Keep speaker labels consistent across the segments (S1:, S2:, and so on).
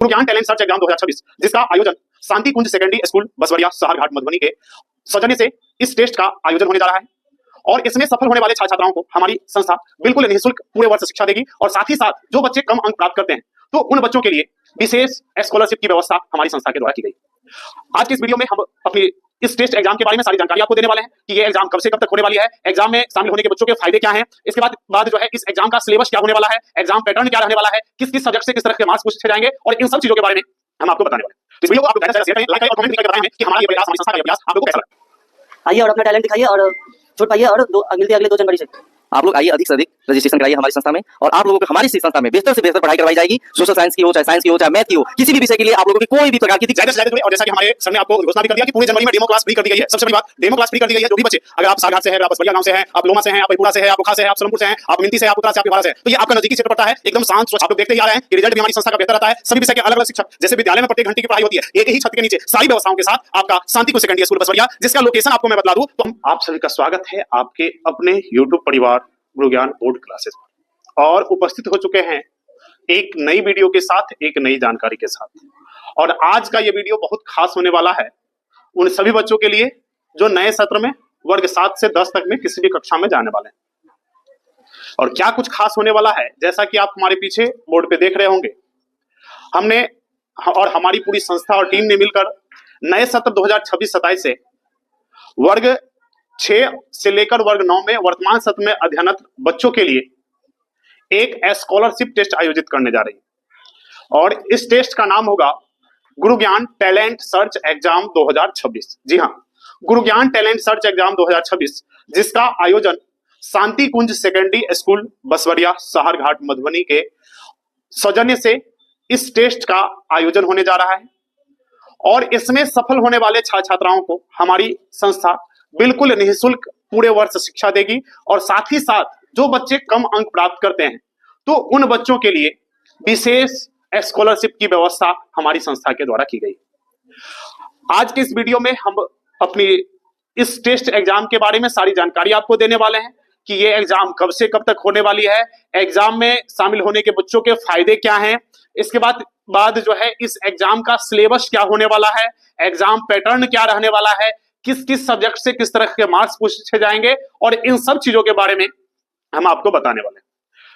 S1: गुरुज्ञान talent search exam 2026 जिसका आयोजन शांति कुंज secondary school Basawaria Saharghat Madhubani के सौजन्य से इस टेस्ट का आयोजन होने जा रहा है और इसमें सफल होने वाले छात्र छात्राओं को हमारी संस्था बिल्कुल निःशुल्क पूरे वर्ष शिक्षा देगी और साथ ही साथ जो बच्चे कम अंक प्राप्त करते हैं तो उन बच्चों के लिए विशेष स्कॉलरशिप की व्यवस्था हमारी संस्था के द्वारा की गई। आज के इस वीडियो में हम अपनी इस टेस्ट एग्जाम के बारे में सारी जानकारी आपको देने वाले हैं कि ये एग्जाम कब से कब तक होने वाली है, एग्जाम में शामिल होने के बच्चों के फायदे क्या हैं, इसके बाद जो है इस एग्जाम का सिलेबस क्या होने वाला है, एग्जाम पैटर्न क्या रहने वाला है, किस किस सब्जेक्ट से किस तरह के मार्क्स पूछे जाएंगे और इन सब चीजों के बारे में हम आपको बताने वाले हैं। तो इस वीडियो को आप शेयर करें, लाइक करें और कमेंट करके बताएं कि हमारा ये प्रयास, हमारी संस्था का ये प्रयास आप लोगों को कैसा लगा।
S2: आइए और अपना टैलेंट दिखाइए और छोड़ पाइए और मिलते अगले 2 जनवरी से।
S3: आप लोग आइए, अधिक से अधिक रजिस्ट्रेशन कराइए हमारी संस्था में और आप लोगों को हमारी संस्था में बेहतर से बेहतर पढ़ाई करवाई जाएगी। सोशल साइंस की हो, चाहे साइंस की हो, चाहे मैथ की हो, किसी भी विषय के लिए आप लोगों की कोई भी प्रकार की
S1: दिक्कत है। और जैसा कि हमारे सर ने आपको घोषणा भी कर दिया कि पूरे जनवरी में डेमो क्लास फ्री कर दी गई है। सबसे बड़ी बात, डेमो क्लास फ्री कर दी गई है। जो भी बच्चे, अगर आप सारघाट से हैं, आप बसवरिया गांव से हैं, आप लोमा से हैं, आप पूरा से हैं, आप ओखा से हैं, आप सोलमपुर से हैं, आप मिंती से, आप उत्तरा से, आप बिहार से, तो ये आपका नजदीकी क्षेत्र पड़ता है, एकदम शांत स्वच्छ। आप लोग देखते ही आ रहे हैं कि रिजल्ट भी हमारी संस्था का बेहतर आता है। सभी विषय के अलग अलग शिक्षक, जैसे विद्यालय में प्रत्येक घंटे की पढ़ाई होती है, एक ही छत के नीचे सारी व्यवस्थाओं के साथ आपका शांति कुंज सेकेंडरी स्कूल बसवरिया, जिसका लोकेशन आपको मैं बता दूं तो आप सभी का स्वागत है आपके अपने यूट्यूब परिवार गुरुज्ञान बोर्ड क्लासेस और उपस्थित हो चुके हैं एक नई वीडियो के साथ, एक नई जानकारी के साथ। और आज का ये वीडियो बहुत खास होने वाला है उन सभी बच्चों के लिए जो नए सत्र में वर्ग 7 से 10 तक में किसी भी कक्षा में जाने वाले हैं। और क्या कुछ खास होने वाला है, जैसा कि आप हमारे पीछे बोर्ड पे देख रहे होंगे, हमने और हमारी पूरी संस्था और टीम ने मिलकर नए सत्र 2026-27 से वर्ग 6 से लेकर वर्ग 9 में वर्तमान सत्र में अध्ययनरत बच्चों के लिए एक स्कॉलरशिप टेस्ट आयोजित करने जा रही है और इस टेस्ट का नाम होगा गुरुज्ञान टैलेंट सर्च एग्जाम 2026। जी हाँ, गुरुज्ञान टैलेंट सर्च एग्जाम 2026 जिसका आयोजन शांति कुंज सेकेंडरी स्कूल बसवरिया सहरघाट मधुबनी के सौजन्य से इस टेस्ट का आयोजन होने जा रहा है और इसमें सफल होने वाले छात्र छात्राओं को हमारी संस्था बिल्कुल निःशुल्क पूरे वर्ष शिक्षा देगी और साथ ही साथ जो बच्चे कम अंक प्राप्त करते हैं तो उन बच्चों के लिए विशेष स्कॉलरशिप की व्यवस्था हमारी संस्था के द्वारा की गई। आज के इस वीडियो में हम अपनी इस टेस्ट एग्जाम के बारे में सारी जानकारी आपको देने वाले हैं कि ये एग्जाम कब से कब तक होने वाली है, एग्जाम में शामिल होने के बच्चों के फायदे क्या हैं, इसके बाद जो है इस एग्जाम का सिलेबस क्या होने वाला है, एग्जाम पैटर्न क्या रहने वाला है, किस किस सब्जेक्ट से किस तरह के मार्क्स पूछे जाएंगे और इन सब चीजों के बारे में हम आपको बताने वाले हैं।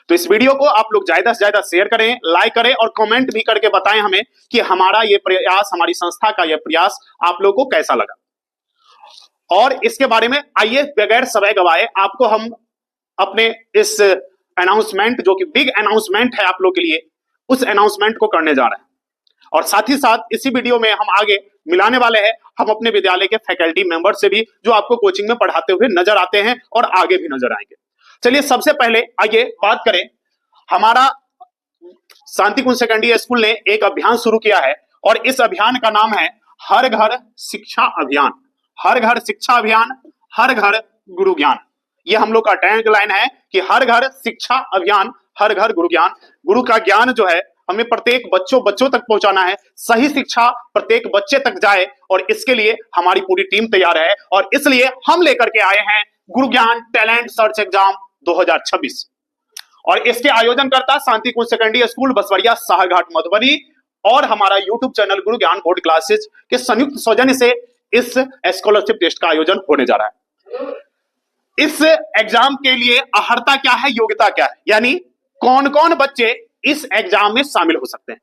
S1: तो इस वीडियो को आप लोग ज्यादा से ज्यादा शेयर करें, लाइक करें और कमेंट भी करके बताएं हमें कि हमारा ये प्रयास, हमारी संस्था का ये प्रयास आप लोगों को कैसा लगा। और इसके बारे में आइए बगैर समय गवाए आपको हम अपने इस अनाउंसमेंट, जो कि बिग अनाउंसमेंट है आप लोग के लिए, उस अनाउंसमेंट को करने जा रहे हैं। और साथ ही साथ इसी वीडियो में हम आगे मिलाने वाले हैं हम अपने विद्यालय के फैकल्टी मेंबर से भी, जो आपको कोचिंग में पढ़ाते हुए नजर आते हैं और आगे भी नजर आएंगे। चलिए सबसे पहले आइए बात करें, हमारा शांति कुंज सेकेंडरी स्कूल ने एक अभियान शुरू किया है और इस अभियान का नाम है हर घर शिक्षा अभियान। हर घर शिक्षा अभियान, हर घर गुरु ज्ञान। ये हम लोग का टैगलाइन है कि हर घर शिक्षा अभियान, हर घर गुरु ज्ञान। गुरु का ज्ञान जो है हमें प्रत्येक बच्चों तक पहुंचाना है, सही शिक्षा प्रत्येक बच्चे तक जाए और इसके लिए हमारी पूरी टीम तैयार है और इसलिए हम लेकर के आए हैं गुरुज्ञान टैलेंट सर्च एग्जाम 2026 और इसके आयोजनकर्ता शांति कुंज सेकेंडरी स्कूल बसवरिया सहरघाट मधुबनी और हमारा यूट्यूब चैनल गुरुज्ञान बोर्ड क्लासेस के संयुक्त सौजन्य से इस स्कॉलरशिप टेस्ट का आयोजन होने जा रहा है। इस एग्जाम के लिए अर्हता क्या है, योग्यता क्या है, यानी कौन कौन बच्चे इस एग्जाम में शामिल हो सकते हैं।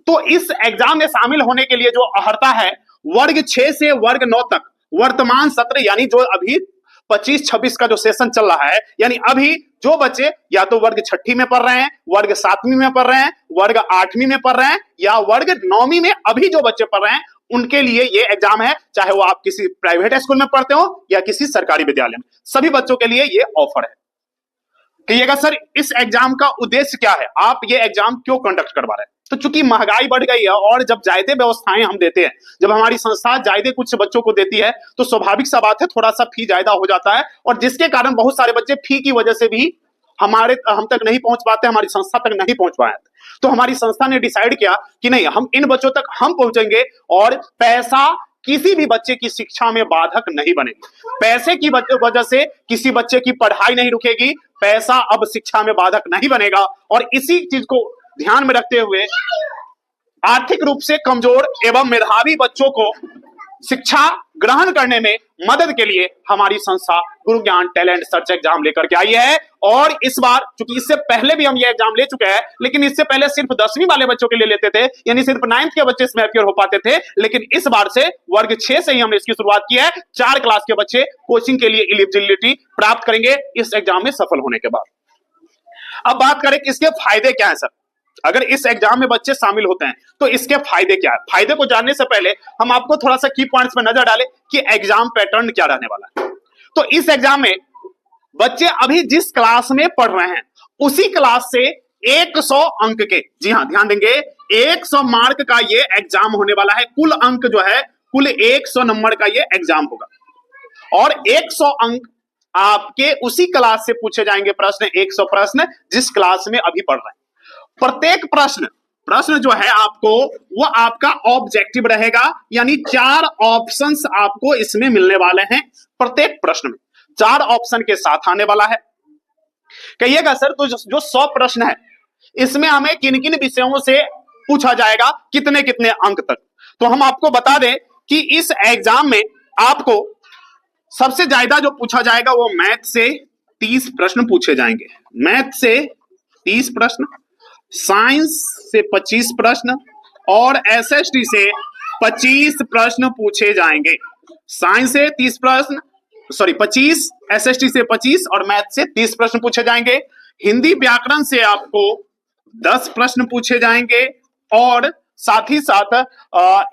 S1: तो इस एग्जाम में शामिल होने के लिए जो अर्हता है, वर्ग 6 से वर्ग 9 तक वर्तमान सत्र, यानी जो अभी 25-26 का जो सेशन चल रहा है, यानी अभी जो बच्चे या तो वर्ग 6वीं में पढ़ रहे हैं, वर्ग 7वीं में पढ़ रहे हैं, वर्ग 8वीं में पढ़ रहे हैं या वर्ग 9वीं में अभी जो बच्चे पढ़ रहे हैं, उनके लिए ये एग्जाम है। चाहे वो आप किसी प्राइवेट स्कूल में पढ़ते हो या किसी सरकारी विद्यालय में, सभी बच्चों के लिए ये ऑफर है। कहिएगा सर इस एग्जाम का उद्देश्य क्या है, आप ये एग्जाम क्यों कंडक्ट करवा रहे हैं। तो चूंकि महंगाई बढ़ गई है और जब ज्यादा व्यवस्थाएं हम देते हैं, जब हमारी संस्था ज्यादा कुछ बच्चों को देती है तो स्वाभाविक सा बात है थोड़ा सा फी ज्यादा हो जाता है और जिसके कारण बहुत सारे बच्चे फी की वजह से भी हम तक नहीं पहुंच पाते, हमारी संस्था तक नहीं पहुंच पाए। तो हमारी संस्था ने डिसाइड किया कि नहीं, हम इन बच्चों तक हम पहुंचेंगे और पैसा किसी भी बच्चे की शिक्षा में बाधक नहीं बनेगी। पैसे की वजह से किसी बच्चे की पढ़ाई नहीं रुकेगी, पैसा अब शिक्षा में बाधक नहीं बनेगा। और इसी चीज को ध्यान में रखते हुए आर्थिक रूप से कमजोर एवं मेधावी बच्चों को शिक्षा ग्रहण करने में मदद के लिए हमारी संस्था गुरु ज्ञान टैलेंट सर्च एग्जाम लेकर के आई है। और इस बार, क्योंकि इससे पहले भी हम ये एग्जाम ले चुके हैं, लेकिन इससे पहले सिर्फ 10वीं वाले बच्चों के लिए लेते थे, यानी सिर्फ 9th के बच्चे इसमें अपियर हो पाते थे। लेकिन इस बार से वर्ग 6 से ही हमने इसकी शुरुआत की है। 4 क्लास के बच्चे कोचिंग के लिए एलिजिबिलिटी प्राप्त करेंगे इस एग्जाम में सफल होने के बाद। अब बात करें कि इसके फायदे क्या है सर। अगर इस एग्जाम में बच्चे शामिल होते हैं तो इसके फायदे क्या है। फायदे को जानने से पहले हम आपको थोड़ा सा की पॉइंट्स पर नजर डालें कि एग्जाम पैटर्न क्या रहने वाला है। तो इस एग्जाम में बच्चे अभी जिस क्लास में पढ़ रहे हैं उसी क्लास से 100 अंक के, जी हां ध्यान देंगे, 100 मार्क का ये एग्जाम होने वाला है। कुल अंक जो है, कुल 100 नंबर का ये एग्जाम होगा और 100 अंक आपके उसी क्लास से पूछे जाएंगे प्रश्न, 100 प्रश्न जिस क्लास में अभी पढ़ रहे हैं। प्रत्येक प्रश्न जो है आपको, वो आपका ऑब्जेक्टिव रहेगा, यानी 4 ऑप्शंस आपको इसमें मिलने वाले हैं। प्रत्येक प्रश्न में 4 ऑप्शन के साथ आने वाला है। कहिएगा सर तो जो 100 प्रश्न है इसमें हमें किन किन विषयों से पूछा जाएगा, कितने कितने अंक तक। तो हम आपको बता दें कि इस एग्जाम में आपको सबसे ज्यादा जो पूछा जाएगा वो मैथ से 30 प्रश्न पूछे जाएंगे। मैथ से 30 प्रश्न, साइंस से 25 प्रश्न और एसएसटी से 25 प्रश्न पूछे जाएंगे। साइंस से 30 प्रश्न, 25, एसएसटी से 25 और मैथ से 30 प्रश्न पूछे जाएंगे। हिंदी व्याकरण से आपको 10 प्रश्न पूछे जाएंगे और साथ ही साथ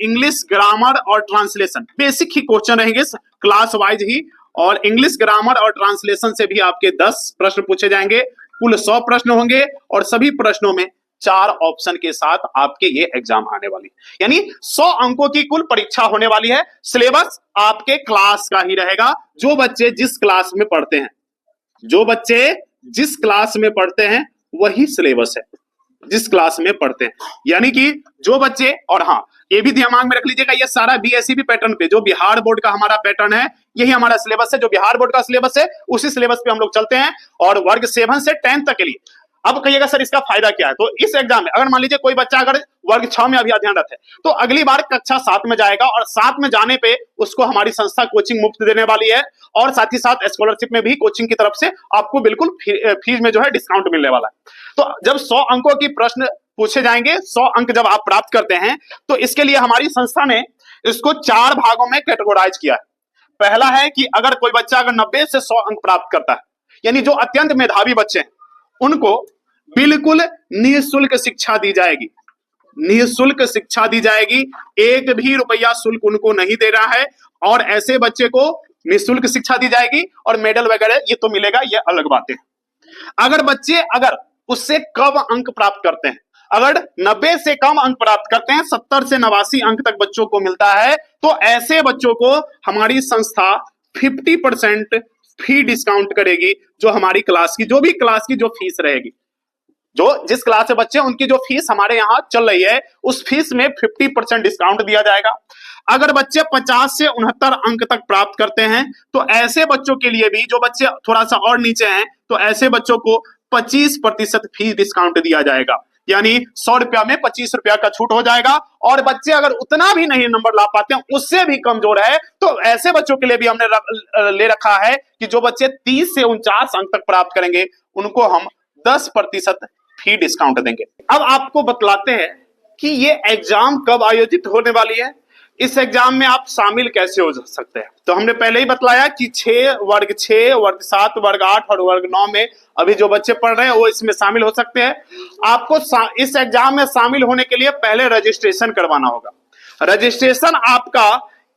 S1: इंग्लिश ग्रामर और ट्रांसलेशन, बेसिक ही क्वेश्चन रहेंगे क्लास वाइज ही, और इंग्लिश ग्रामर और ट्रांसलेशन से भी आपके 10 प्रश्न पूछे जाएंगे। कुल 100 प्रश्न होंगे और सभी प्रश्नों में 4 ऑप्शन के साथ आपके ये एग्जाम आने वाली है, यानी 100 अंकों की कुल परीक्षा होने वाली है। सिलेबस आपके क्लास का ही रहेगा, जो बच्चे जिस क्लास में पढ़ते हैं, जो बच्चे जिस क्लास में पढ़ते हैं वही सिलेबस है, जिस क्लास में पढ़ते हैं। यानी कि जो बच्चे, और हाँ ये भी दिमाग में रख लीजिएगा, ये सारा बीएसईबी पैटर्न पे, जो बिहार बोर्ड का हमारा पैटर्न है, यही हमारा सिलेबस है। जो बिहार बोर्ड का सिलेबस है उसी सिलेबस पे हम लोग चलते हैं और वर्ग 7 से 10 तक के लिए। अब कहिएगा सर इसका फायदा क्या है। तो इस एग्जाम में अगर मान लीजिए कोई बच्चा अगर वर्ग 6 में अभी अध्ययनरत है तो अगली बार कक्षा 7 में जाएगा और 7 में जाने पे उसको हमारी संस्था कोचिंग मुफ्त देने वाली है और साथ ही साथ स्कॉलरशिप में भी कोचिंग की तरफ से आपको बिल्कुल फीस में जो है डिस्काउंट मिलने वाला है। तो जब 100 अंकों की प्रश्न पूछे जाएंगे, 100 अंक जब आप प्राप्त करते हैं तो इसके लिए हमारी संस्था ने इसको 4 भागों में कैटेगोराइज किया है। पहला है कि अगर कोई बच्चा अगर 90 से 100 अंक प्राप्त करता है, यानी जो अत्यंत मेधावी बच्चे हैं, उनको बिल्कुल निःशुल्क शिक्षा दी जाएगी। निःशुल्क शिक्षा दी जाएगी, 1 भी रुपया शुल्क उनको नहीं दे रहा है और ऐसे बच्चे को निःशुल्क शिक्षा दी जाएगी और मेडल वगैरह ये तो मिलेगा, ये अलग बातें हैं। अगर बच्चे अगर उससे कम अंक प्राप्त करते हैं, अगर 90 से कम अंक प्राप्त करते हैं, 70 से 89 अंक तक बच्चों को मिलता है, तो ऐसे बच्चों को हमारी संस्था 50% फी डिस्काउंट करेगी। जो हमारी क्लास की, जो भी क्लास की जो फीस रहेगी, जो जिस क्लास से बच्चे, उनकी जो फीस हमारे यहाँ चल रही है उस फीस में 50% डिस्काउंट दिया जाएगा। अगर बच्चे 50 से 69 अंक तक प्राप्त करते हैं तो ऐसे बच्चों के लिए भी, जो बच्चे थोड़ा सा और नीचे हैं, तो ऐसे बच्चों को 25% फीस डिस्काउंट दिया जाएगा, यानी 100 रुपया में 25 रुपया का छूट हो जाएगा। और बच्चे अगर उतना भी नहीं नंबर ला पाते हैं, उससे भी कमजोर है, तो ऐसे बच्चों के लिए भी हमने ले रखा है कि जो बच्चे 30 से 49 अंक तक प्राप्त करेंगे उनको हम 10% फी डिस्काउंट देंगे। अब आपको बतलाते हैं कि ये एग्जाम कब आयोजित होने वाली है, इस एग्जाम में आप शामिल कैसे हो सकते हैं। तो हमने पहले ही बतलाया कि वर्ग 6, वर्ग 7, वर्ग 8 और वर्ग 9 में अभी जो बच्चे पढ़ रहे हैं वो इसमें शामिल हो सकते हैं। आपको इस एग्जाम में शामिल होने के लिए पहले रजिस्ट्रेशन करवाना होगा। रजिस्ट्रेशन आपका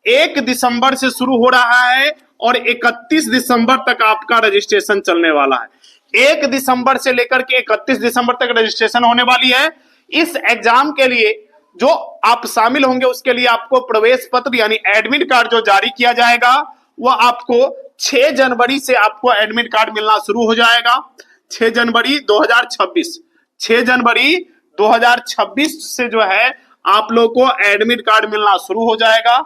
S1: 1 दिसंबर से शुरू हो रहा है और 31 दिसंबर तक आपका रजिस्ट्रेशन चलने वाला है। 1 दिसंबर से लेकर के 31 दिसंबर तक रजिस्ट्रेशन होने वाली है। इस एग्जाम के लिए जो आप शामिल होंगे उसके लिए आपको प्रवेश पत्र यानी एडमिट कार्ड जो जारी किया जाएगा, वो आपको 6 जनवरी से आपको एडमिट कार्ड मिलना शुरू हो जाएगा। 6 जनवरी 2026, 6 जनवरी 2026 से जो है आप लोग को एडमिट कार्ड मिलना शुरू हो जाएगा।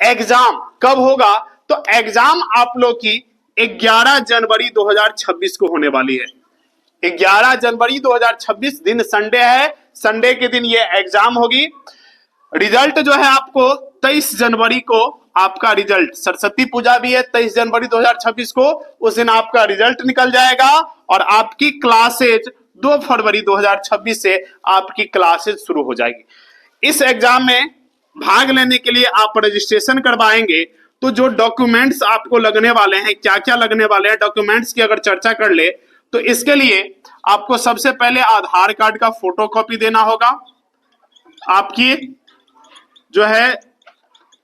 S1: एग्जाम कब होगा, तो एग्जाम आप लोग की 11 जनवरी 2026 को होने वाली है। 11 जनवरी 2026 दिन संडे है, संडे के दिन ये एग्जाम होगी। रिजल्ट जो है आपको 23 जनवरी को आपका रिजल्ट, सरस्वती पूजा भी है 23 जनवरी 2026 को, उस दिन आपका रिजल्ट निकल जाएगा और आपकी क्लासेज 2 फरवरी 2026 से आपकी क्लासेज शुरू हो जाएगी। इस एग्जाम में भाग लेने के लिए आप रजिस्ट्रेशन करवाएंगे तो जो डॉक्यूमेंट्स आपको लगने वाले हैं, क्या क्या लगने वाले हैं, डॉक्यूमेंट्स की अगर चर्चा कर ले तो इसके लिए आपको सबसे पहले आधार कार्ड का फोटोकॉपी देना होगा। आपकी जो है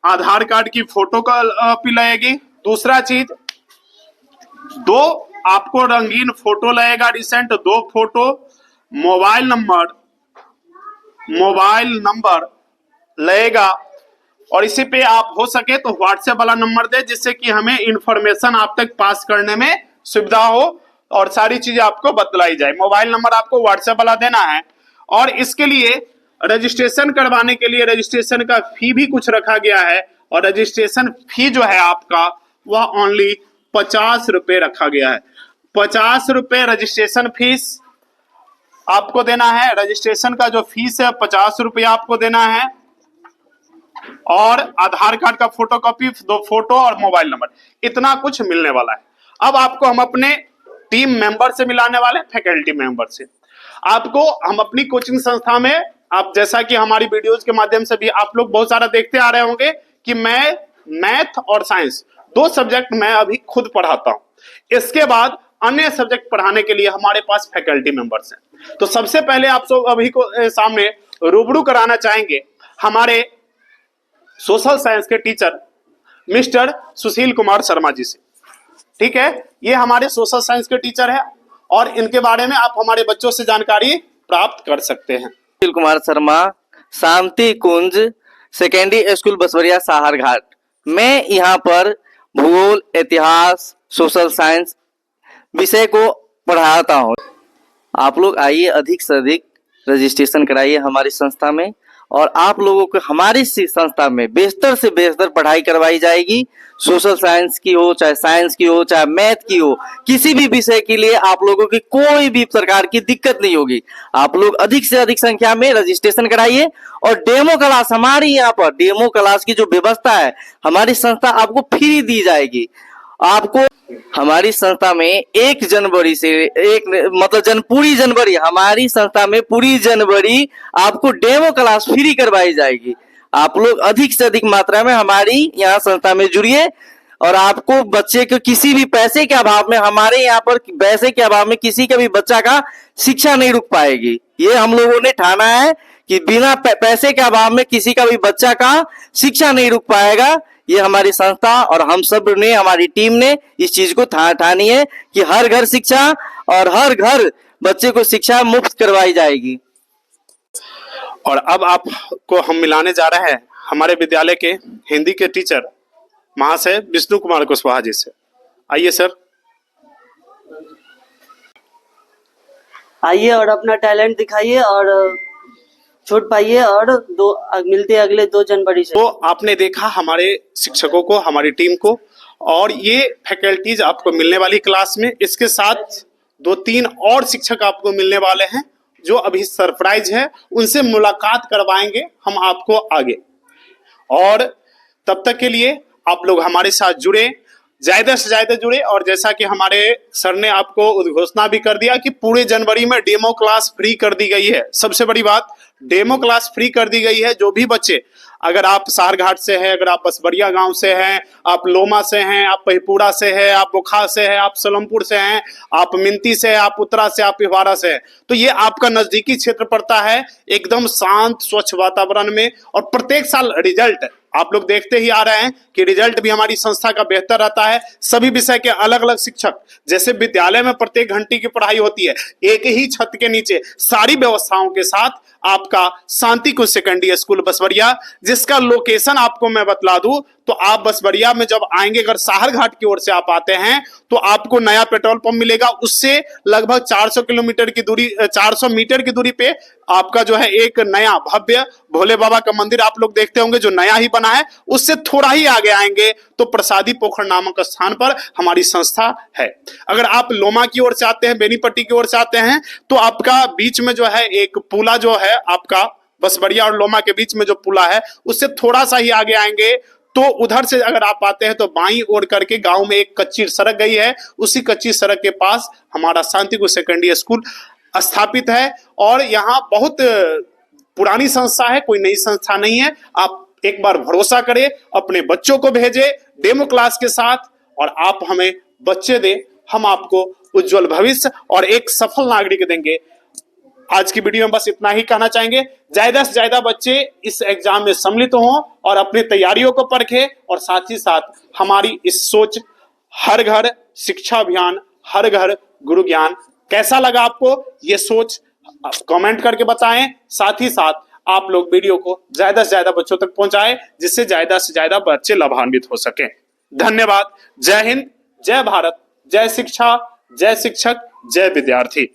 S1: आधार कार्ड की फोटोकॉपी लगेगी। दूसरा चीज, 2 आपको रंगीन फोटो लगेगा, रिसेंट 2 फोटो, मोबाइल नंबर लगेगा और इसी पे आप हो सके तो व्हाट्सएप वाला नंबर दे, जिससे कि हमें इंफॉर्मेशन आप तक पास करने में सुविधा हो और सारी चीजें आपको बतलाई जाए। मोबाइल नंबर आपको व्हाट्सएप वाला देना है और इसके लिए रजिस्ट्रेशन करवाने के लिए रजिस्ट्रेशन का फी भी कुछ रखा गया है और रजिस्ट्रेशन फी जो है आपका वह ओनली 50 रुपए रखा गया है। 50 रुपए रजिस्ट्रेशन फीस आपको देना है। रजिस्ट्रेशन का जो फीस है 50 रुपया आपको देना है और आधार कार्ड का फोटोकॉपी, 2 फोटो और मोबाइल नंबर, इतना कुछ मिलने वाला है। अब आपको हम अपने टीम मेंबर से मिलाने वाले, फैकल्टी मेंबर से। आपको हम अपनी कोचिंग संस्था में, आप जैसा कि हमारी वीडियोस के माध्यम से भी आप लोग बहुत सारा देखते आ रहे होंगे कि मैं मैथ और साइंस 2 सब्जेक्ट मैं अभी खुद पढ़ाता हूं। इसके बाद अन्य सब्जेक्ट पढ़ाने के लिए हमारे पास फैकल्टी मेंबर्स हैं। तो सबसे पहले आप सब अभी को सामने रूबरू कराना चाहेंगे हमारे सोशल साइंस के टीचर मिस्टर सुशील कुमार शर्मा जी से। ठीक है, ये हमारे सोशल साइंस के टीचर है और इनके बारे में आप हमारे बच्चों से जानकारी प्राप्त कर सकते हैं।
S3: सुशील कुमार शर्मा, शांति कुंज सेकेंडरी स्कूल बसवरिया साहरघाट। मैं यहाँ पर भूगोल, इतिहास, सोशल साइंस विषय को पढ़ाता हूँ। आप लोग आइए, अधिक से अधिक रजिस्ट्रेशन कराइए हमारी संस्था में और आप लोगों को हमारी संस्था में बेहतर से बेहतर पढ़ाई करवाई जाएगी। सोशल साइंस की हो, चाहे साइंस की हो, चाहे मैथ की हो, किसी भी विषय के लिए आप लोगों की कोई भी प्रकार की दिक्कत नहीं होगी। आप लोग अधिक से अधिक संख्या में रजिस्ट्रेशन कराइए और डेमो क्लास, हमारी यहाँ पर डेमो क्लास की जो व्यवस्था है हमारी संस्था आपको फ्री दी जाएगी। आपको हमारी संस्था में 1 जनवरी से पूरी जनवरी, हमारी संस्था में पूरी जनवरी आपको डेमो क्लास फ्री करवाई जाएगी। आप लोग अधिक से अधिक मात्रा में हमारी यहाँ संस्था में जुड़िए और आपको बच्चे को किसी भी पैसे के अभाव में, हमारे यहाँ पर पैसे के अभाव में किसी का भी बच्चा का शिक्षा नहीं रुक पाएगी। ये हम लोगों ने ठाना है कि बिना पैसे के अभाव में किसी का भी बच्चा का शिक्षा नहीं रुक पाएगा। ये हमारी संस्था और हम सब ने, हमारी टीम ने इस चीज को ठानी है कि हर घर शिक्षा और हर घर बच्चे को शिक्षा मुफ्त करवाई जाएगी।
S1: और अब आपको हम मिलाने जा रहे हैं हमारे विद्यालय के हिंदी के टीचर महाशय विष्णु कुमार कुशवाहा जी से। आइए सर।
S2: आइए और अपना टैलेंट दिखाइए और छूट पाइए और मिलते हैं अगले 2 जनवरी से।
S1: तो आपने देखा हमारे शिक्षकों को, हमारी टीम को, और ये फैकल्टीज आपको मिलने वाली क्लास में। इसके साथ 2-3 और शिक्षक आपको मिलने वाले हैं जो अभी सरप्राइज है, उनसे मुलाकात करवाएंगे हम आपको आगे। और तब तक के लिए आप लोग हमारे साथ जुड़े, ज्यादा से ज्यादा जुड़े। और जैसा कि हमारे सर ने आपको उद्घोषणा भी कर दिया कि पूरे जनवरी में डेमो क्लास फ्री कर दी गई है। सबसे बड़ी बात, डेमो क्लास फ्री कर दी गई है। जो भी बच्चे, अगर आप सारघाट से हैं, अगर आप बसवरिया गांव से हैं, आप लोमा से हैं, आप पहिपुरा से हैं, आप बोखा से हैं, आप सलमपुर से हैं, आप मिंती से, आप उत्तरा से, आप पिवारा से हैं, तो ये आपका नजदीकी क्षेत्र पड़ता है, एकदम शांत स्वच्छ वातावरण में। और प्रत्येक साल रिजल्ट आप लोग देखते ही आ रहे हैं कि रिजल्ट भी हमारी संस्था का बेहतर रहता है। सभी विषय के अलग अलग शिक्षक, जैसे विद्यालय में प्रत्येक घंटे की पढ़ाई होती है, एक ही छत के नीचे सारी व्यवस्थाओं के साथ आपका शांति कुंज सेकेंडरी स्कूल बसवरिया, जिसका लोकेशन आपको मैं बतला दूं तो आप बसवरिया में जब आएंगे, अगर साहरघाट की ओर से आप आते हैं तो आपको नया पेट्रोल पंप मिलेगा। उससे लगभग 400 मीटर की दूरी पे आपका जो है एक नया भव्य भोले बाबा का मंदिर आप लोग देखते होंगे जो नया ही बना है। उससे थोड़ा ही आगे आएंगे तो प्रसादी पोखर नामक स्थान पर हमारी संस्था है। अगर आप लोमा की ओर से आते हैं, बेनीपट्टी की ओर से आते हैं, तो आपका बीच में जो है एक पुला जो है है आपका बसवरिया और लोमा के बीच में जो पुला है उससे थोड़ा सा ही आगे आएंगे तो उधर से अगर आप आते हैं तो बाईं ओर करके गांव में एक कच्ची सड़क गई है। उसी कच्ची सड़क के पास हमारा शांतिकुंज सेकेंडरी स्कूल स्थापित है और यहाँ बहुत पुरानी संस्था है, कोई नई संस्था नहीं है। आप एक बार भरोसा करें, अपने बच्चों को भेजें डेमो क्लास के साथ और आप हमें बच्चे दें, हम आपको उज्जवल भविष्य और एक सफल नागरिक देंगे। आज की वीडियो में बस इतना ही कहना चाहेंगे। ज्यादा से ज्यादा बच्चे इस एग्जाम में सम्मिलित हों और अपनी तैयारियों को परखें और साथ ही साथ हमारी इस सोच हर घर शिक्षा अभियान, हर घर गुरु ज्ञान कैसा लगा आपको, ये सोच कमेंट करके बताएं। साथ ही साथ आप लोग वीडियो को ज्यादा से ज्यादा बच्चों तक पहुंचाएं जिससे ज्यादा से ज्यादा बच्चे लाभान्वित हो सके। धन्यवाद। जय हिंद, जय भारत, जय शिक्षा, जय शिक्षक, जय विद्यार्थी।